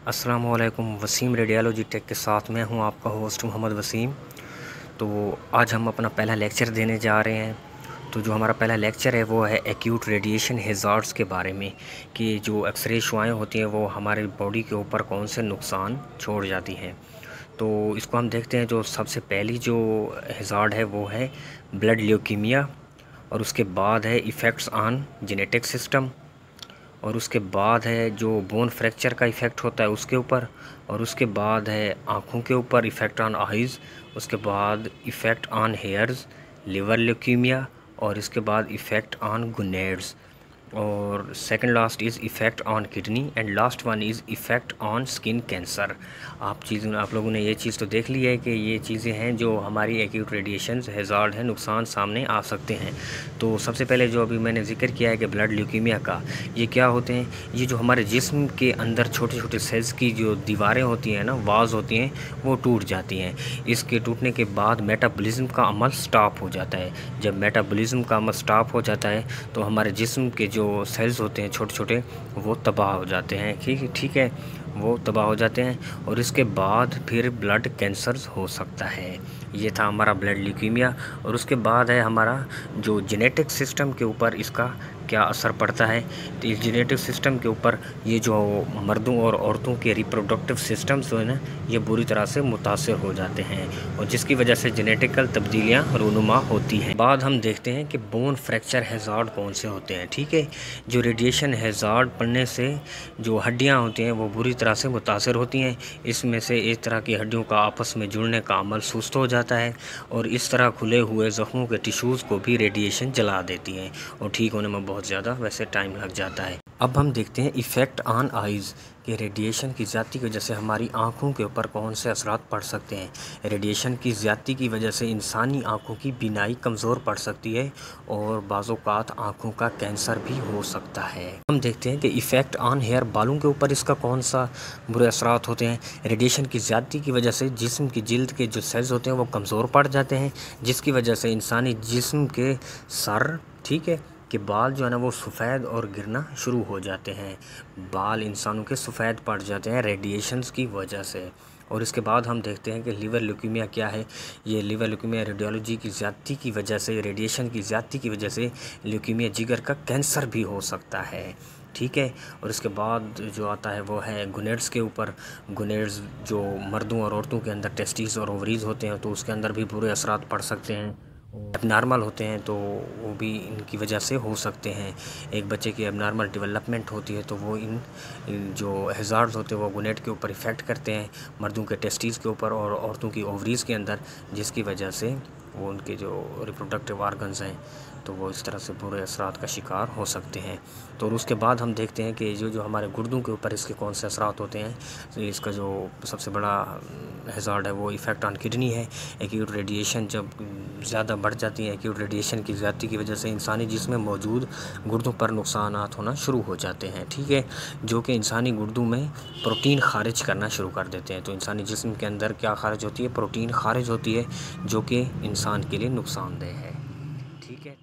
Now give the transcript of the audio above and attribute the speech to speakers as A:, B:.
A: अस्सलामुअलैकुम। Wasim radiology take के साथ मैं हूं आपका होस्ट मोहम्मद वसीम। तो आज हम अपना पहला लेक्चर देने जा रहे हैं। तो जो हमारा पहला लेक्चर है वो है एक्यूट रेडिएशन हैज़ार्ड्स के बारे में, कि जो एक्सरे शुआएँ होती हैं वो हमारी बॉडी के ऊपर कौन से नुकसान छोड़ जाती हैं। तो इसको हम देखते हैं। जो सबसे पहली जो हैज़ार्ड है वो है ब्लड ल्यूकीमिया, और उसके बाद है इफ़ेक्ट्स ऑन जेनेटिक सिस्टम, और उसके बाद है जो बोन फ्रैक्चर का इफ़ेक्ट होता है उसके ऊपर, और उसके बाद है आँखों के ऊपर इफ़ेक्ट ऑन आइज़, उसके बाद effect on hairs, liver leukaemia, और इसके बाद इफ़ेक्ट ऑन गुनेड्स, और second last is effect on kidney, and last one is effect on skin cancer. आप लोगों ने ये चीज़ तो देख ली है कि ये चीज़ें हैं जो हमारी एक्यूट रेडिएशन हैज़ार्ड है, नुकसान सामने आ सकते हैं। तो सबसे पहले जो अभी मैंने जिक्र किया है कि ब्लड ल्यूकीमिया का, ये क्या होते हैं? ये जो हमारे जिस्म के अंदर छोटे छोटे सेल्स की जो दीवारें होती हैं ना, वाल्स होती हैं, वो टूट जाती हैं। इसके टूटने के बाद मेटाबॉलिज्म का अमल स्टॉप हो जाता है। जब मेटाबॉलिज्म का अमल स्टॉप हो जाता है तो हमारे जिस्म के जो सेल्स होते हैं छोटे छोटे, वो तबाह हो जाते हैं। ठीक है, वो तबाह हो जाते हैं, और इसके बाद फिर ब्लड कैंसर हो सकता है। ये था हमारा ब्लड ल्यूकीमिया। और उसके बाद है हमारा जो जेनेटिक सिस्टम के ऊपर इसका क्या असर पड़ता है। तो इस जेनेटिक सिस्टम के ऊपर ये जो मर्दों और औरतों के रिप्रोडक्टिव सिस्टम्स जो है ना, ये बुरी तरह से मुतासर हो जाते हैं, और जिसकी वजह से जेनेटिकल तब्दीलियाँ रूनुमा होती हैं। बाद हम देखते हैं कि बोन फ्रैक्चर हैज़ार्ड कौन से होते हैं। ठीक है, जो रेडिएशन हैज़ार्ड पड़ने से जो हड्डियाँ होती हैं वो बुरी तरह से मुतासर होती हैं। इसमें से एक तरह की हड्डियों का आपस में जुड़ने का अमल सुस्त हो जाता है, और इस तरह खुले हुए ज़ख्मों के टिश्यूज़ को भी रेडिएशन जला देती हैं, और ठीक होने में बहुत ज़्यादा वैसे टाइम लग जाता है। अब हम देखते हैं इफ़ेक्ट ऑन आइज़, कि रेडिएशन की ज़्यादती की वजह से हमारी आँखों के ऊपर कौन से असरात पड़ सकते हैं। रेडिएशन की ज़्यादती की वजह से इंसानी आँखों की बीनाई कमज़ोर पड़ सकती है, और बाज़-औक़ात आँखों का कैंसर भी हो सकता है। हम देखते हैं कि इफ़ेक्ट ऑन हेयर, बालों के ऊपर इसका कौन सा बुरे असरात होते हैं। रेडिएशन की ज़्यादती की वजह से जिस्म की जिल्द के जो सेल्स होते हैं वो कमज़ोर पड़ जाते हैं, जिसकी वजह से इंसानी जिस्म के सर, ठीक है, कि बाल जो है ना वो सफ़ेद और गिरना शुरू हो जाते हैं। बाल इंसानों के सफ़ेद पड़ जाते हैं रेडिएशंस की वजह से। और इसके बाद हम देखते हैं कि लिवर ल्यूकीमिया क्या है। ये लिवर ल्यूकीमिया रेडियोलॉजी की ज़्यादती की वजह से, रेडिएशन की ज़्यादती की वजह से ल्यूकीमिया जिगर का कैंसर भी हो सकता है। ठीक है, और इसके बाद जो आता है वो है गुनेड्स के ऊपर। गुनेड्स जो मर्दों और औरतों के अंदर टेस्टिस और ओवरीज होते हैं, तो उसके अंदर भी बुरे असरात पड़ सकते हैं। एबनॉर्मल होते हैं तो वो भी इनकी वजह से हो सकते हैं। एक बच्चे की एबनॉर्मल डेवलपमेंट होती है तो वो इन जो हैज़ार्ड्स होते हैं वो गुनेड के ऊपर इफ़ेक्ट करते हैं, मर्दों के टेस्टिस के ऊपर और औरतों की ओवरीज़ के अंदर, जिसकी वजह से वो उनके जो रिप्रोडक्टिव ऑर्गन्स हैं तो वो इस तरह से बुरे असरात का शिकार हो सकते हैं। तो उसके बाद हम देखते हैं कि जो हमारे गुर्दों के ऊपर इसके कौन से असरात होते हैं। तो इसका जो सबसे बड़ा हैज़ार्ड है वो इफ़ेक्ट ऑन किडनी है। एक्यूट रेडिएशन जब ज़्यादा बढ़ जाती है, एक्यूट रेडिएशन की ज़्यादती की वजह से इंसानी जिस्म में मौजूद गुर्दों पर नुकसानात होना शुरू हो जाते हैं। ठीक है, जो कि इंसानी गुर्दों में प्रोटीन खारिज करना शुरू कर देते हैं। तो इंसानी जिस्म के अंदर क्या खारिज होती है? प्रोटीन खारिज होती है, जो कि इंसान के लिए नुकसानदेह है। ठीक है।